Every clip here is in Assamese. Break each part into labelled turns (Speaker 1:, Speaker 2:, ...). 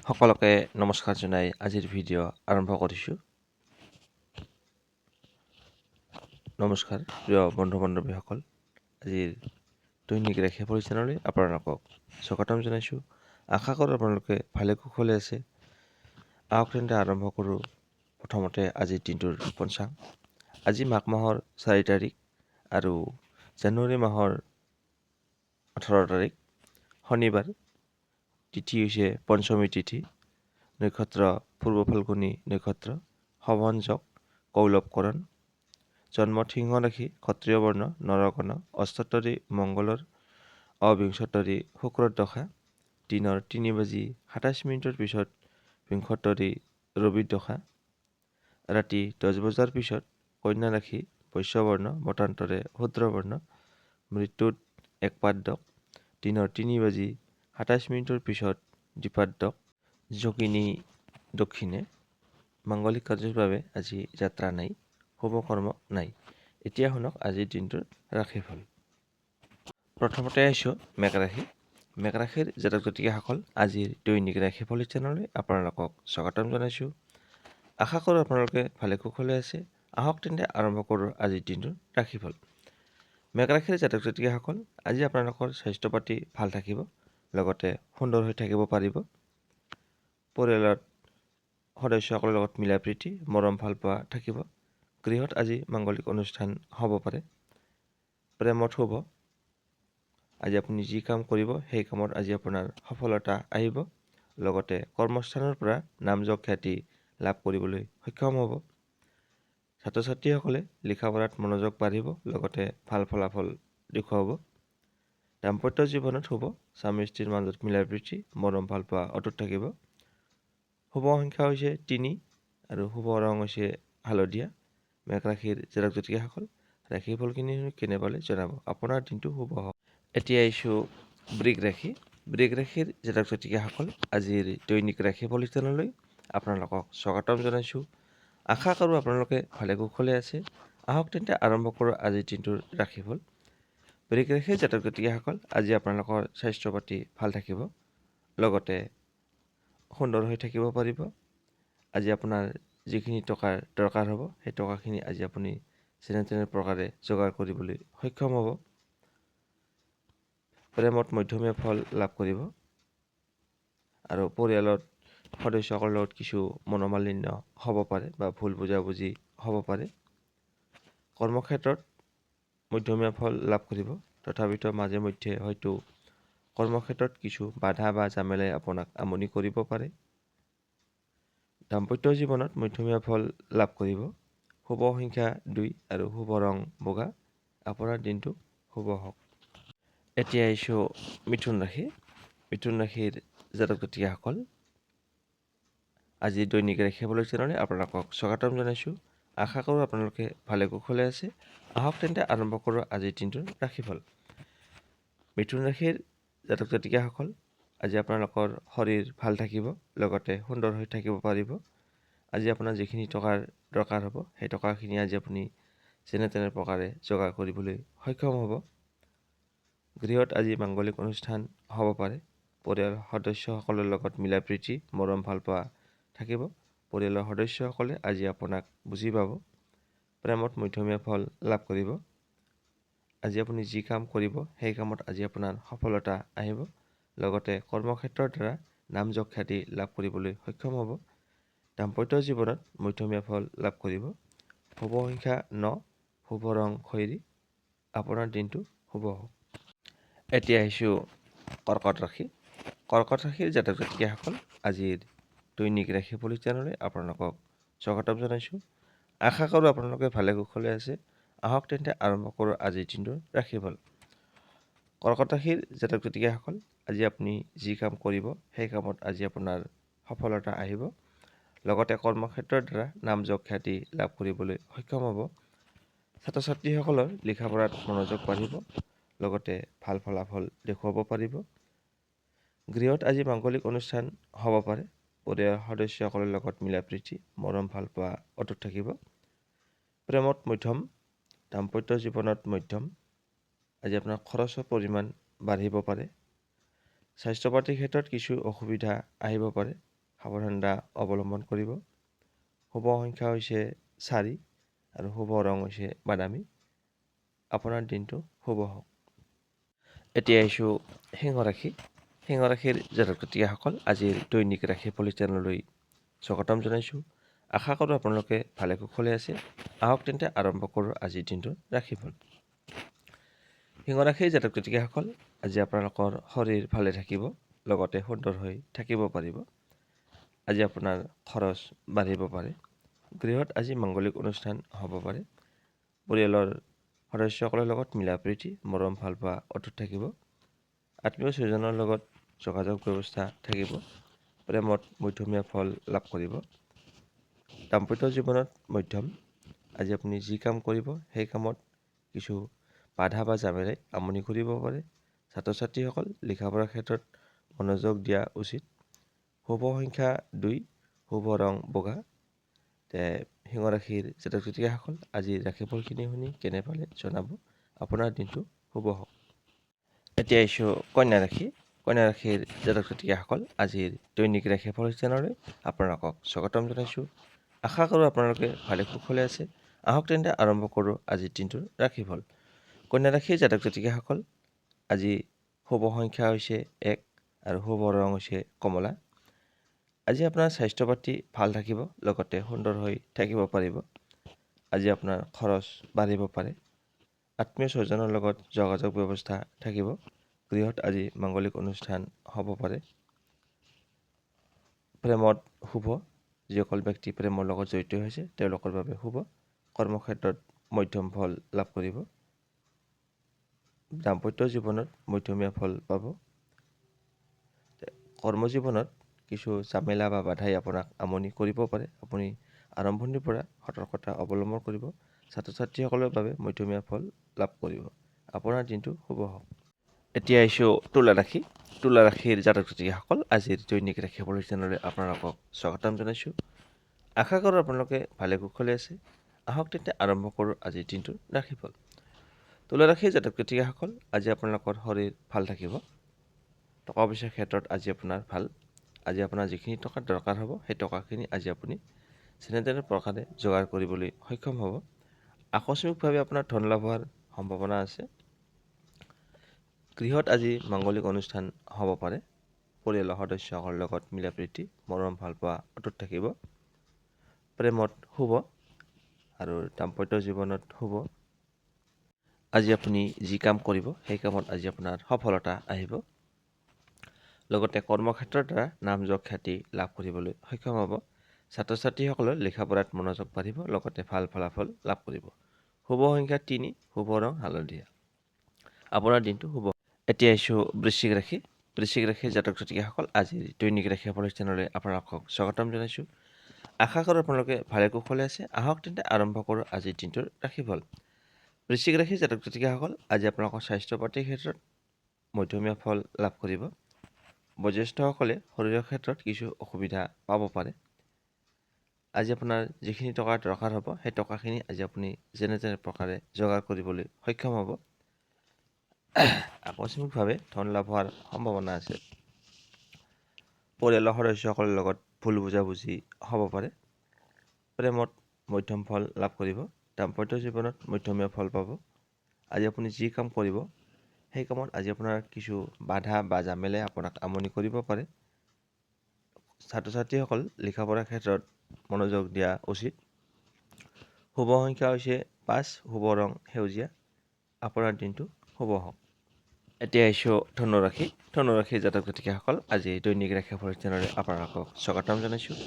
Speaker 1: সকলোকে নমস্কাৰ জনাই আজিৰ ভিডিঅ' আৰম্ভ কৰিছোঁ। নমস্কাৰ প্ৰিয় বন্ধু বান্ধৱীসকল, আজিৰ দৈনিক ৰাশি পৰিচালনালৈ আপোনালোকক স্বাগতম জনাইছোঁ। আশা কৰোঁ আপোনালোকে ভালে কুশলে আছে। আহক তেন্তে আৰম্ভ কৰোঁ প্ৰথমতে আজিৰ দিনটোৰ পঞ্চাং। আজি মাঘ মাহৰ 4 তাৰিখ আৰু জানুৱাৰী মাহৰ 18 তাৰিখ শনিবাৰ। তিথি হৈছে পঞ্চমী তিথি। নক্ষত্ৰ পূৰ্ব ফাল্গুনী নক্ষত্ৰ। শোভন যোগ কৌলৱকৰণ। জন্ম সিংহ ৰাশি, ক্ষত্ৰিয় বৰ্ণ, নৰকণ। অষ্টোত্তৰী মংগলৰ অবিংশোত্তৰী শুক্ৰৰ দশা। দিনৰ 3:27 পিছত বিংশোত্তৰী ৰবিৰ দশা। ৰাতি 10 বজাৰ পিছত কন্যা ৰাশি, বৈশ্য বৰ্ণ, মতান্তৰে শূদ্ৰ বৰ্ণ। মৃত্যুত একপাদ্য। দিনৰ 3:27 পিছত দ্বিপাদ্য। যোগিনী দক্ষিণে। মাংগলিক কাৰ্যৰ বাবে আজি যাত্ৰা নাই, শুভ কৰ্ম নাই। এতিয়া শুনক আজিৰ দিনটোৰ ৰাশিফল। প্ৰথমতে আহিছোঁ মেঘ ৰাশি। মেঘ ৰাশিৰ জাতক জাতিকাসকল, আজিৰ দৈনিক ৰাশিফল চেনেললৈ আপোনালোকক স্বাগতম জনাইছোঁ। আশা কৰোঁ আপোনালোকে ভালে কুশলে আছে। আহক তেন্তে আৰম্ভ কৰোঁ আজিৰ দিনটোৰ ৰাশিফল। মেঘ ৰাশিৰ জাতক জাতিকাসকল, আজি আপোনালোকৰ স্বাস্থ্য পাতি ভাল থাকিব, লগতে সুন্দৰ হৈ থাকিব পাৰিব। পৰিয়ালৰ সদস্যসকলৰ লগত মিলা প্ৰীতি, মৰম ভাল পোৱা থাকিব। গৃহত আজি মাংগলিক অনুষ্ঠান হ'ব পাৰে। প্ৰেমত শুভ। আজি আপুনি যি কাম কৰিব সেই কামত আজি আপোনাৰ সফলতা আহিব। লগতে কৰ্মস্থানৰ পৰা নাম যশ খ্যাতি লাভ কৰিবলৈ সক্ষম হ'ব। ছাত্ৰ ছাত্ৰীসকলে লিখা পঢ়াত মনোযোগ বাঢ়িব, লগতে ভাল ফলাফল দেখুৱাব। দাম্পত্য জীৱনত শুভ। স্বামী স্ত্ৰীৰ মাজত মিলা প্ৰীতি, মৰম ভাল পোৱা অটুট থাকিব। শুভ সংখ্যা হৈছে 3 আৰু শুভ ৰং হৈছে হালধীয়া। মেঘ ৰাশিৰ জাতক জাতিকাসকল, ৰাশিফলখিনি কেনে পালে জনাব। আপোনাৰ দিনটো শুভ হওক। এতিয়া আহিছোঁ বৃষ ৰাশি। বৃষ ৰাশিৰ জাতক জাতিকাসকল, আজিৰ দৈনিক ৰাশিফল চেনেললৈ আপোনালোকক স্বাগতম জনাইছোঁ। আশা কৰোঁ আপোনালোকে ভালে কুশলে আছে। আহক তেন্তে আৰম্ভ কৰোঁ আজিৰ দিনটোৰ ৰাশিফল। বৃষ ৰাশিৰ জাতক জাতিকাসকল, আজি আপোনালোকৰ স্বাস্থ্য পাতি ভাল থাকিব, লগতে সুন্দৰ হৈ থাকিব পাৰিব। আজি আপোনাৰ যিখিনি টকাৰ দৰকাৰ হ'ব সেই টকাখিনি আজি আপুনি যেনে তেনে প্ৰকাৰে যোগাৰ কৰিবলৈ সক্ষম হ'ব। প্ৰেমত মধ্যমীয়া ফল লাভ কৰিব আৰু পৰিয়ালত সদস্যসকলৰ লগত কিছু মনোমালিন্য হ'ব পাৰে বা ভুল বুজাবুজি হ'ব পাৰে। কৰ্মক্ষেত্ৰত মধ্যমীয়া ফল লাভ কৰিব, তথাপিতো মাজে মধ্যে হয়তো কৰ্মক্ষেত্ৰত কিছু বাধা বা জামেলাই আপোনাক আমনি কৰিব পাৰে। দাম্পত্য জীৱনত মধ্যমীয়া ফল লাভ কৰিব। শুভ সংখ্যা 2 আৰু শুভ ৰং বগা। আপোনাৰ দিনটো শুভ হওক। এতিয়া আহিছোঁ মিথুন ৰাশি। মিথুন ৰাশিৰ জাতক জাতিকাসকল, আজি দৈনিক ৰাশিফল চেনেললৈ আপোনালোকক স্বাগতম জনাইছোঁ। আশা কৰোঁ আপোনালোকে ভালে কুশলে আছে। আহক তেন্তে আৰম্ভ কৰোঁ আজিৰ দিনটোৰ ৰাশিফল। মিথুন ৰাশিৰ জাতক জাতিকাসকল, আজি আপোনালোকৰ শৰীৰ ভাল থাকিব, লগতে সুন্দৰ হৈ থাকিব পাৰিব। আজি আপোনাৰ যিখিনি টকাৰ দৰকাৰ হ'ব সেই টকাখিনি আজি আপুনি যেনে তেনে প্ৰকাৰে যোগাৰ কৰিবলৈ সক্ষম হ'ব। গৃহত আজি মাংগলিক অনুষ্ঠান হ'ব পাৰে। পৰিয়ালৰ সদস্যসকলৰ লগত মিলা প্ৰীতি, মৰম ভাল পোৱা থাকিব। পৰিয়ালৰ সদস্যসকলে আজি আপোনাক বুজি পাব। প্ৰেমত মধ্যমীয়া ফল লাভ কৰিব। আজি আপুনি যি কাম কৰিব সেই কামত আজি আপোনাৰ সফলতা আহিব। লগতে কৰ্মক্ষেত্ৰৰ দ্বাৰা নাম যশ খ্যাতি লাভ কৰিবলৈ সক্ষম হ'ব। দাম্পত্য জীৱনত মধ্যমীয়া ফল লাভ কৰিব। শুভ সংখ্যা 9, শুভ ৰং খয়েৰী। আপোনাৰ দিনটো শুভ হওক। এতিয়া আহিছোঁ কৰ্কট ৰাশি। কৰ্কট ৰাশিৰ জাতক জাতিকাসকল, আজিৰ দৈনিক ৰাশিফল চেনেললৈ আপোনালোকক স্বাগতম জনাইছোঁ। আশা কৰোঁ আপোনালোকে ভালে কুশলে আছে। আহক তেন্তে আৰম্ভ কৰোঁ আজিৰ দিনটোৰ ৰাশিফল। কৰ্কট ৰাশিৰ জাতক জাতিকাসকল, আজি আপুনি যি কাম কৰিব সেই কামত আজি আপোনাৰ সফলতা আহিব। লগতে কৰ্মক্ষেত্ৰৰ দ্বাৰা নাম যশ খ্যাতি লাভ কৰিবলৈ সক্ষম হ'ব। ছাত্ৰ ছাত্ৰীসকলৰ লিখা পঢ়াত মনোযোগ বাঢ়িব, লগতে ভাল ফলাফল দেখুৱাব পাৰিব। গৃহত আজি মাংগলিক অনুষ্ঠান হ'ব পাৰে। পৰিয়ালৰ সদস্যসকলৰ লগত মিলা প্ৰীতি, মৰম ভাল পোৱা অটুট থাকিব। প্ৰেমত মধ্যম, দাম্পত্য জীৱনত মধ্যম। আজি আপোনাৰ খৰচৰ পৰিমাণ বাঢ়িব পাৰে। স্বাস্থ্য পাতিৰ ক্ষেত্ৰত কিছু অসুবিধা আহিব পাৰে। সাৱধানতা অৱলম্বন কৰিব। শুভ সংখ্যা হৈছে 4 আৰু শুভ ৰং হৈছে বাদামী। আপোনাৰ দিনটো শুভ হওক। এতিয়া আহিছোঁ সিংহ ৰাশি। সিংহ ৰাশিৰ জাতক জাতিকাসকল আজিৰ দৈনিক ৰাশি ফল চেনেললৈ স্বাগতম জনাইছোঁ। আশা কৰোঁ আপোনালোকে ভালে কুশলে আছে। আহক তেন্তে আৰম্ভ কৰোঁ আজিৰ দিনটোৰ ৰাশিফল। সিংহ ৰাশিৰ জাতক জাতিকাসকল আজি আপোনালোকৰ শৰীৰ ভালে থাকিব, লগতে সুন্দৰ হৈ থাকিব পাৰিব। আজি আপোনাৰ খৰচ বাঢ়িব পাৰে। গৃহত আজি মাংগলিক অনুষ্ঠান হ'ব পাৰে। পৰিয়ালৰ সদস্যসকলৰ লগত মিলা প্ৰীতি, মৰম ভাল পোৱা অটুট থাকিব। আত্মীয় স্বজনৰ লগত যোগাযোগ ব্যৱস্থা থাকিব। প্ৰেমত মধ্যমীয়া ফল লাভ কৰিব। দাম্পত্য জীৱনত মধ্যম। আজি আপুনি যি কাম কৰিব সেই কামত কিছু বাধা বা জামেলাই আমনি কৰিব পাৰে। ছাত্ৰ ছাত্ৰীসকল লিখা পঢ়াৰ ক্ষেত্ৰত মনোযোগ দিয়া উচিত। শুভ সংখ্যা 2, শুভ ৰং বগা। সিংহ ৰাশিৰ জাতক জাতিকাসকল আজিৰ ৰাশিফলখিনি শুনি কেনে পালে জনাব। আপোনাৰ দিনটো শুভ হওক। এতিয়া আহিছোঁ কন্যা ৰাশি। কন্যা ৰাশিৰ জাতক জাতিকাসকল আজিৰ দৈনিক ৰাশিফল চেনেললৈ আপোনালোকক স্বাগতম জনাইছোঁ। আশা কৰোঁ আপোনালোকে ভালে কুশলে আছে। আহক তেন্তে আৰম্ভ কৰোঁ আজিৰ দিনটোৰ ৰাশিফল। কন্যা ৰাশিৰ জাতক জাতিকাসকল আজি শুভ সংখ্যা হৈছে 1 আৰু শুভ ৰং হৈছে কমলা। আজি আপোনাৰ স্বাস্থ্য পাতি ভাল থাকিব, লগতে সুন্দৰ হৈ থাকিব পাৰিব। আজি আপোনাৰ খৰচ বাঢ়িব পাৰে। আত্মীয় স্বজনৰ লগত যোগাযোগ ব্যৱস্থা থাকিব। গৃহত আজি মাংগলিক অনুষ্ঠান হ'ব পাৰে। প্ৰেমত শুভ। যিসকল ব্যক্তি প্ৰেমৰ লগত জড়িত হৈছে তেওঁলোকৰ বাবে শুভ। কৰ্মক্ষেত্ৰত মধ্যম ফল লাভ কৰিব। দাম্পত্য জীৱনত মধ্যমীয়া ফল পাব। কৰ্মজীৱনত কিছু ঝামেলা বা বাধাই আপোনাক আমনি কৰিব পাৰে। আপুনি আৰম্ভণিৰ পৰা সতৰ্কতা অৱলম্বন কৰিব। ছাত্ৰ ছাত্ৰীসকলৰ বাবে মধ্যমীয়া ফল লাভ কৰিব। আপোনাৰ দিনটো শুভ হওক। এতিয়া আহিছোঁ তুলা ৰাশি। তুলা ৰাশিৰ জাতক জাতিকাসকল আজিৰ দৈনিক ৰাশিফল চেনেললৈ আপোনালোকক স্বাগতম জনাইছোঁ। আশা কৰোঁ আপোনালোকে ভালে কুশলে আছে। আহক তেন্তে আৰম্ভ কৰোঁ আজিৰ দিনটোৰ ৰাশিফল। তুলা ৰাশিৰ জাতক জাতিকাসকল আজি আপোনালোকৰ শৰীৰ ভাল থাকিব। টকা পইচাৰ ক্ষেত্ৰত আজি আপোনাৰ ভাল। আজি আপোনাৰ যিখিনি টকা দৰকাৰ হ'ব সেই টকাখিনি আজি আপুনি যেনে তেনে প্ৰকাৰে যোগাৰ কৰিবলৈ সক্ষম হ'ব। আকস্মিকভাৱে আপোনাৰ ধন লাভ হোৱাৰ সম্ভাৱনা আছে। গৃহত আজি মাংগলিক অনুষ্ঠান হ'ব পাৰে। পৰিয়ালৰ সদস্যসকলৰ লগত মিলা প্ৰীতি, মৰম ভাল পোৱা অটুট থাকিব। প্ৰেমত শুভ আৰু দাম্পত্য জীৱনত শুভ। আজি আপুনি যি কাম কৰিব সেই কামত আজি আপোনাৰ সফলতা আহিব। লগতে কৰ্মক্ষেত্ৰৰ দ্বাৰা নাম যশ খ্যাতি লাভ কৰিবলৈ সক্ষম হ'ব। ছাত্ৰ ছাত্ৰীসকলৰ লিখা পঢ়াত মনোযোগ বাঢ়িব, লগতে ভাল ফলাফল লাভ কৰিব। শুভ সংখ্যা 3, শুভ ৰং হালধীয়া। আপোনাৰ দিনটো শুভ। এতিয়া আহিছোঁ বৃশ্চিক ৰাশি। বৃশ্চিক ৰাশিৰ জাতক জাতিকাসকল আজিৰ দৈনিক ৰাশিফল চেনেললৈ আপোনালোকক স্বাগতম জনাইছোঁ। আশা কৰোঁ আপোনালোকে ভালে কুশলে আছে। আহক তেন্তে আৰম্ভ কৰোঁ আজিৰ দিনটোৰ ৰাশিফল। বৃশ্চিক ৰাশিৰ জাতক জাতিকাসকল আজি আপোনালোকৰ স্বাস্থ্য পাতিৰ ক্ষেত্ৰত মধ্যমীয়া ফল লাভ কৰিব। বয়োজ্যেষ্ঠসকলে শৰীৰৰ ক্ষেত্ৰত কিছু অসুবিধা পাব পাৰে। আজি আপোনাৰ যিখিনি টকা দৰকাৰ হ'ব সেই টকাখিনি আজি আপুনি যেনে তেনে প্ৰকাৰে যোগাৰ কৰিবলৈ সক্ষম হ'ব। আকস্মিকভাৱে ধন লাভ হোৱাৰ সম্ভাৱনা আছে। পৰিয়ালৰ সদস্যসকলৰ লগত ভুল বুজাবুজি হ'ব পাৰে। প্ৰেমত মধ্যম ফল লাভ কৰিব। দাম্পত্য জীৱনত মধ্যমীয়া ফল পাব। আজি আপুনি যি কাম কৰিব সেই কামত আজি আপোনাৰ কিছু বাধা বা জামেলাই আপোনাক আমনি কৰিব পাৰে। ছাত্ৰ ছাত্ৰীসকল লিখা পঢ়াৰ ক্ষেত্ৰত মনোযোগ দিয়া উচিত। শুভ সংখ্যা হৈছে 5, শুভ ৰং সেউজীয়া। আপোনাৰ দিনটো শুভ হওক। এতিয়া আহিছোঁ ধনুৰাশি। ধনুৰাশিৰ জাতক জাতিকাসকল আজি দৈনিক ৰাশিফল চেনেললৈ আপোনালোকক স্বাগতম জনাইছোঁ।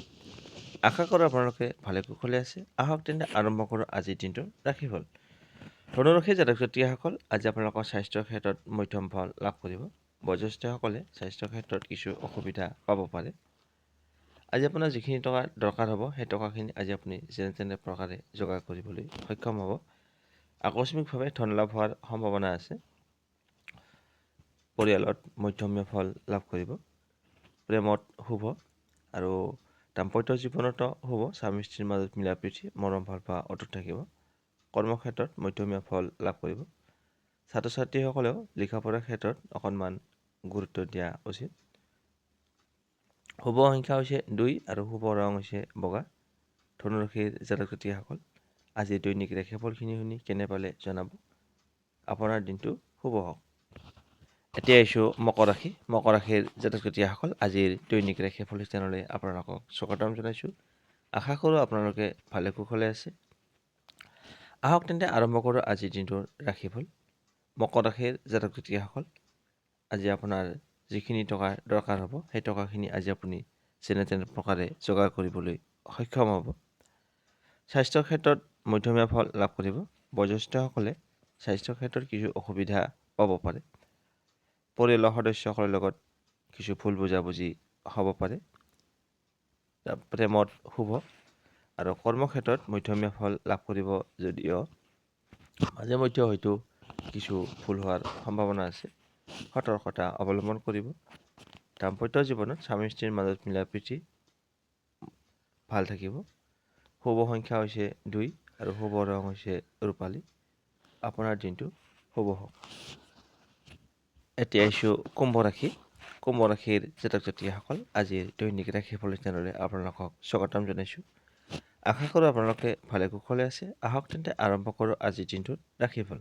Speaker 1: আশা কৰোঁ আপোনালোকে ভালে কুশলে আছে। আহক তেন্তে আৰম্ভ কৰোঁ আজিৰ দিনটোৰ ৰাশিফল। ধনুৰাশিৰ জাতক জাতিকাসকল আজি আপোনালোকৰ স্বাস্থ্যৰ ক্ষেত্ৰত মধ্যম ফল লাভ কৰিব। বয়োজ্যেষ্ঠসকলে স্বাস্থ্যৰ ক্ষেত্ৰত কিছু অসুবিধা পাব পাৰে। আজি আপোনাৰ যিখিনি টকা দৰকাৰ হ'ব সেই টকাখিনি আজি আপুনি যেনে তেনে প্ৰকাৰে যোগাৰ কৰিবলৈ সক্ষম হ'ব। আকস্মিকভাৱে ধন লাভ হোৱাৰ সম্ভাৱনা আছে। পৰিয়ালত মধ্যমীয়া ফল লাভ কৰিব। প্ৰেমত শুভ আৰু দাম্পত্য জীৱনতো শুভ। স্বামী স্ত্ৰীৰ মাজত মিলা প্ৰীতি, মৰম ভাল পোৱা অটুট থাকিব। কৰ্মক্ষেত্ৰত মধ্যমীয়া ফল লাভ কৰিব। ছাত্ৰ ছাত্ৰীসকলেও লিখা পঢ়াৰ ক্ষেত্ৰত অকণমান গুৰুত্ব দিয়া উচিত। শুভ সংখ্যা হৈছে 2 আৰু শুভ ৰং হৈছে বগা। ধনুৰাশিৰ জাতক জাতিকাসকল, আজি দৈনিক ৰাশিফলখিনি শুনি কেনে পালে জনাব। আপোনাৰ দিনটো শুভ হওক। এতিয়া আহিছোঁ মকৰ ৰাশি। মকৰ ৰাশিৰ জাতক জাতিকাসকল, আজিৰ দৈনিক ৰাশিফল চেনেললৈ আপোনালোকক স্বাগতম জনাইছোঁ। আশা কৰোঁ আপোনালোকে ভালে কুশলে আছে। আহক তেন্তে আৰম্ভ কৰোঁ আজিৰ দিনটোৰ ৰাশিফল। মকৰ ৰাশিৰ জাতক জাতিকাসকল, আজি আপোনাৰ যিখিনি টকাৰ দৰকাৰ হ'ব সেই টকাখিনি আজি আপুনি যেনে তেনে প্ৰকাৰে যোগাৰ কৰিবলৈ সক্ষম হ'ব। স্বাস্থ্যৰ ক্ষেত্ৰত মধ্যমীয়া ফল লাভ কৰিব। বয়োজ্যেষ্ঠসকলে স্বাস্থ্যৰ ক্ষেত্ৰত কিছু অসুবিধা পাব পাৰে। পৰিয়ালৰ সদস্যসকলৰ লগত কিছু ভুল বুজাবুজি হ'ব পাৰে। প্ৰেমত শুভ আৰু কৰ্মক্ষেত্ৰত মধ্যমীয়া ফল লাভ কৰিব যদিও মাজে মধ্যে হয়তো কিছু ভুল হোৱাৰ সম্ভাৱনা আছে। সতৰ্কতা অৱলম্বন কৰিব। দাম্পত্য জীৱনত স্বামী স্ত্ৰীৰ মাজত মিলা প্ৰীতি ভাল থাকিব। শুভ সংখ্যা হৈছে 2 আৰু শুভ ৰং হৈছে ৰূপালী। আপোনাৰ দিনটো শুভ হওক। এতিয়া আহিছোঁ কুম্ভ ৰাশি। কুম্ভ ৰাশিৰ জাতক জাতিকাসকল, আজিৰ দৈনিক ৰাশিফল চেনেললৈ আপোনালোকক স্বাগতম জনাইছোঁ। আশা কৰোঁ আপোনালোকে ভালে কুশলে আছে। আহক তেন্তে আৰম্ভ কৰোঁ আজিৰ দিনটোৰ ৰাশিফল।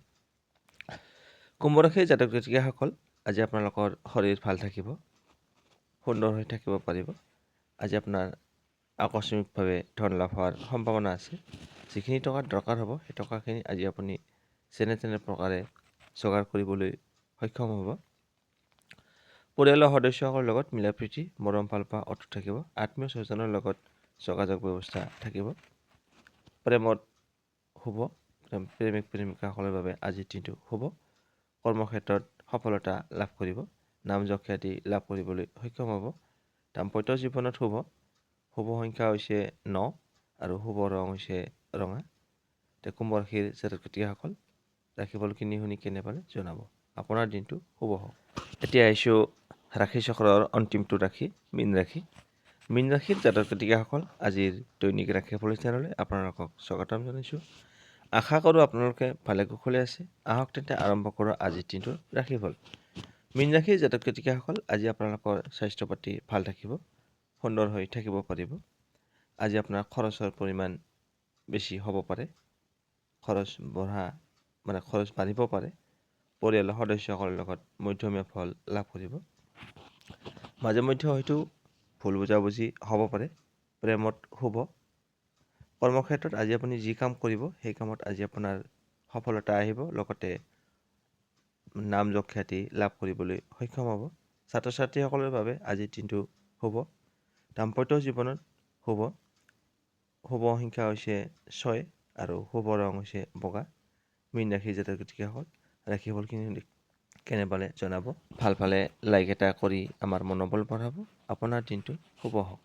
Speaker 1: কুম্ভ ৰাশিৰ জাতক জাতিকাসকল, আজি আপোনালোকৰ শৰীৰ ভাল থাকিব, সুন্দৰ হৈ থাকিব পাৰিব। আজি আপোনাৰ আকস্মিকভাৱে ধন লাভ হোৱাৰ সম্ভাৱনা আছে। যিখিনি টকাৰ দৰকাৰ হ'ব সেই টকাখিনি আজি আপুনি যেনে তেনে প্ৰকাৰে যোগাৰ কৰিবলৈ সক্ষম হ'ব। পৰিয়ালৰ সদস্যসকলৰ লগত মিলা প্ৰীতি মৰম ভাল পোৱা অটুট থাকিব। আত্মীয় স্বজনৰ লগত যোগাযোগ ব্যৱস্থা থাকিব। প্ৰেমত শুভ। প্ৰেমিক প্ৰেমিকাসকলৰ বাবে আজিৰ দিনটো শুভ। কৰ্মক্ষেত্ৰত সফলতা লাভ কৰিব। নাম যশ খ্যাতি লাভ কৰিবলৈ সক্ষম হ'ব। দাম্পত্য জীৱনত শুভ। শুভ সংখ্যা হৈছে 9 আৰু শুভ ৰং হৈছে ৰঙা। কুম্ভ ৰাশিৰ জাতক জাতিকাসকল, ৰাশিফলখিনি শুনি কেনে পালে জনাব। আপোনাৰ দিনটো শুভ হওক। এতিয়া আহিছোঁ ৰাশি চক্ৰৰ অন্তিমটো ৰাশি, মীন ৰাশি। মীন ৰাশিৰ জাতক জাতিকাসকল, আজিৰ দৈনিক ৰাশিফল চেনেললৈ আপোনালোকক স্বাগতম জনাইছোঁ। আশা কৰোঁ আপোনালোকে ভালে কুশলে আছে। আহক তেন্তে আৰম্ভ কৰোঁ আজিৰ দিনটোৰ ৰাশিফল। মীন ৰাশিৰ জাতক জাতিকাসকল, আজি আপোনালোকৰ স্বাস্থ্য পাতি ভাল থাকিব, সুন্দৰ হৈ থাকিব পাৰিব। আজি আপোনাৰ খৰচৰ পৰিমাণ বেছি হ'ব পাৰে। খৰচ বাঢ়িব পাৰে। পৰিয়ালৰ সদস্যসকলৰ লগত মধ্যমীয়া ফল লাভ কৰিব। মাজে মধ্যে হয়তো ভুল বুজাবুজি হ'ব পাৰে। প্ৰেমত শুভ। কৰ্মক্ষেত্ৰত আজি আপুনি যি কাম কৰিব সেই কামত আজি আপোনাৰ সফলতা আহিব, লগতে নাম যশ খ্যাতি লাভ কৰিবলৈ সক্ষম হ'ব। ছাত্ৰ ছাত্ৰীসকলৰ বাবে আজিৰ দিনটো শুভ। দাম্পত্য জীৱনত শুভ। শুভ সংখ্যা হৈছে 6 আৰু শুভ ৰং হৈছে বগা। মীন ৰাশিৰ জাতক জাতিকাসকল, ৰাশিফলখিনি কেনে পালে জনাব। ভাল পালে লাইক এটা কৰি আমাৰ মনোবল বঢ়াব। আপোনাৰ দিনটো শুভ হওক।